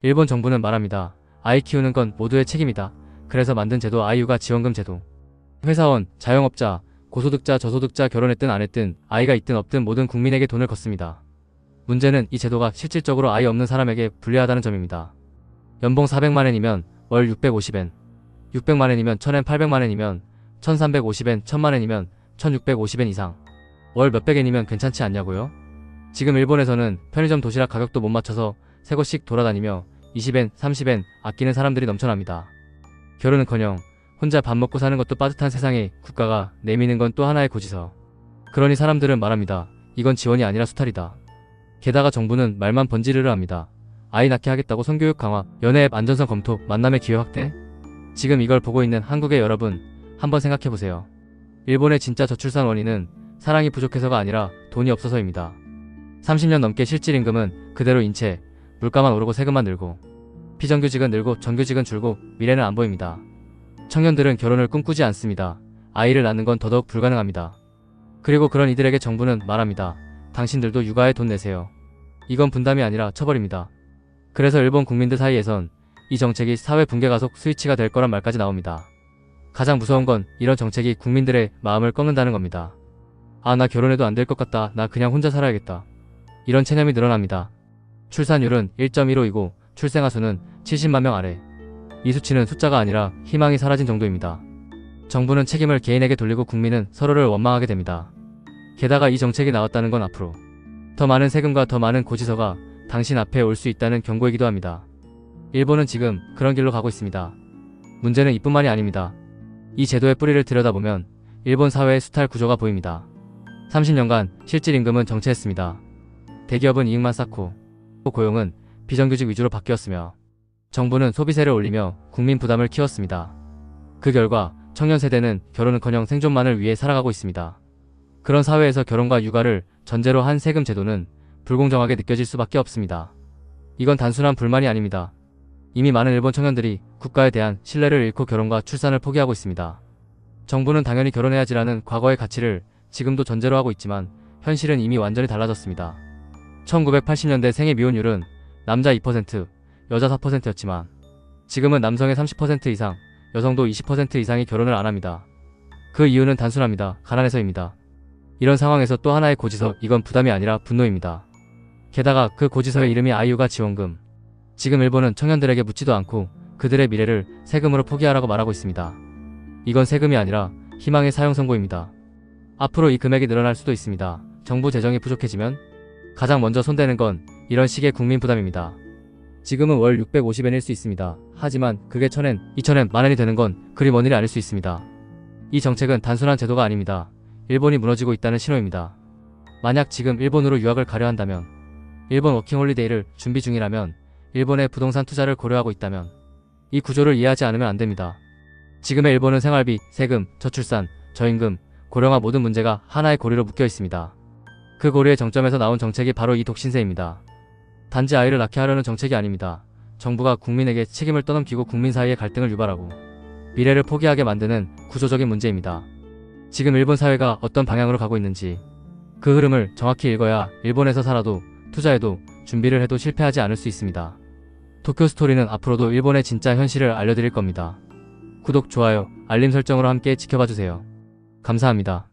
일본 정부는 말합니다. 아이 키우는 건 모두의 책임이다. 그래서 만든 제도 아이육아 지원금 제도. 회사원, 자영업자, 고소득자, 저소득자, 결혼했든 안 했든 아이가 있든 없든 모든 국민에게 돈을 걷습니다. 문제는 이 제도가 실질적으로 아이 없는 사람에게 불리하다는 점입니다. 연봉 400만엔이면 월 650엔, 600만엔이면 1000엔, 800만엔이면 1350엔, 1000만엔이면 1650엔 이상. 월 몇백엔이면 괜찮지 않냐고요? 지금 일본에서는 편의점 도시락 가격도 못 맞춰서 새 곳씩 돌아다니며 20엔, 30엔 아끼는 사람들이 넘쳐납니다. 결혼은커녕 혼자 밥 먹고 사는 것도 빠듯한 세상에 국가가 내미는 건 또 하나의 고지서. 그러니 사람들은 말합니다. 이건 지원이 아니라 수탈이다. 게다가 정부는 말만 번지르르 합니다. 아이 낳게 하겠다고 성교육 강화, 연애 앱 안전성 검토, 만남의 기회 확대? 지금 이걸 보고 있는 한국의 여러분, 한번 생각해보세요. 일본의 진짜 저출산 원인은 사랑이 부족해서가 아니라 돈이 없어서입니다. 30년 넘게 실질임금은 그대로 인체, 물가만 오르고 세금만 늘고 비정규직은 늘고 정규직은 줄고 미래는 안 보입니다. 청년들은 결혼을 꿈꾸지 않습니다. 아이를 낳는 건 더더욱 불가능합니다. 그리고 그런 이들에게 정부는 말합니다. 당신들도 육아에 돈 내세요. 이건 분담이 아니라 처벌입니다. 그래서 일본 국민들 사이에선 이 정책이 사회 붕괴 가속 스위치가 될 거란 말까지 나옵니다. 가장 무서운 건 이런 정책이 국민들의 마음을 꺾는다는 겁니다. 아, 나 결혼해도 안 될 것 같다. 나 그냥 혼자 살아야겠다. 이런 체념이 늘어납니다. 출산율은 1.15이고 출생아 수는 70만 명 아래. 이 수치는 숫자가 아니라 희망이 사라진 정도입니다. 정부는 책임을 개인에게 돌리고 국민은 서로를 원망하게 됩니다. 게다가 이 정책이 나왔다는 건 앞으로 더 많은 세금과 더 많은 고지서가 당신 앞에 올 수 있다는 경고이기도 합니다. 일본은 지금 그런 길로 가고 있습니다. 문제는 이뿐만이 아닙니다. 이 제도의 뿌리를 들여다보면 일본 사회의 수탈 구조가 보입니다. 30년간 실질임금은 정체했습니다. 대기업은 이익만 쌓고 고용은 비정규직 위주로 바뀌었으며 정부는 소비세를 올리며 국민 부담을 키웠습니다. 그 결과 청년 세대는 결혼은커녕 생존만을 위해 살아가고 있습니다. 그런 사회에서 결혼과 육아를 전제로 한 세금 제도는 불공정하게 느껴질 수밖에 없습니다. 이건 단순한 불만이 아닙니다. 이미 많은 일본 청년들이 국가에 대한 신뢰를 잃고 결혼과 출산을 포기하고 있습니다. 정부는 당연히 결혼해야지라는 과거의 가치를 지금도 전제로 하고 있지만 현실은 이미 완전히 달라졌습니다. 1980년대 생애 미혼율은 남자 2%, 여자 4%였지만 지금은 남성의 30% 이상, 여성도 20% 이상이 결혼을 안 합니다. 그 이유는 단순합니다. 가난해서입니다. 이런 상황에서 또 하나의 고지서, 이건 부담이 아니라 분노입니다. 게다가 그 고지서의 이름이 아이육아 지원금. 지금 일본은 청년들에게 묻지도 않고 그들의 미래를 세금으로 포기하라고 말하고 있습니다. 이건 세금이 아니라 희망의 사형 선고입니다. 앞으로 이 금액이 늘어날 수도 있습니다. 정부 재정이 부족해지면 가장 먼저 손대는 건 이런 식의 국민 부담입니다. 지금은 월 650엔일 수 있습니다. 하지만 그게 1000엔, 2000엔, 만엔이 되는 건 그리 먼 일이 아닐 수 있습니다. 이 정책은 단순한 제도가 아닙니다. 일본이 무너지고 있다는 신호입니다. 만약 지금 일본으로 유학을 가려 한다면, 일본 워킹홀리데이를 준비 중이라면, 일본의 부동산 투자를 고려하고 있다면 이 구조를 이해하지 않으면 안 됩니다. 지금의 일본은 생활비, 세금, 저출산, 저임금, 고령화 모든 문제가 하나의 고리로 묶여 있습니다. 그 고리의 정점에서 나온 정책이 바로 이 독신세입니다. 단지 아이를 낳게 하려는 정책이 아닙니다. 정부가 국민에게 책임을 떠넘기고 국민 사이의 갈등을 유발하고 미래를 포기하게 만드는 구조적인 문제입니다. 지금 일본 사회가 어떤 방향으로 가고 있는지 그 흐름을 정확히 읽어야 일본에서 살아도 투자해도 준비를 해도 실패하지 않을 수 있습니다. 도쿄스토리는 앞으로도 일본의 진짜 현실을 알려드릴 겁니다. 구독, 좋아요, 알림 설정으로 함께 지켜봐주세요. 감사합니다.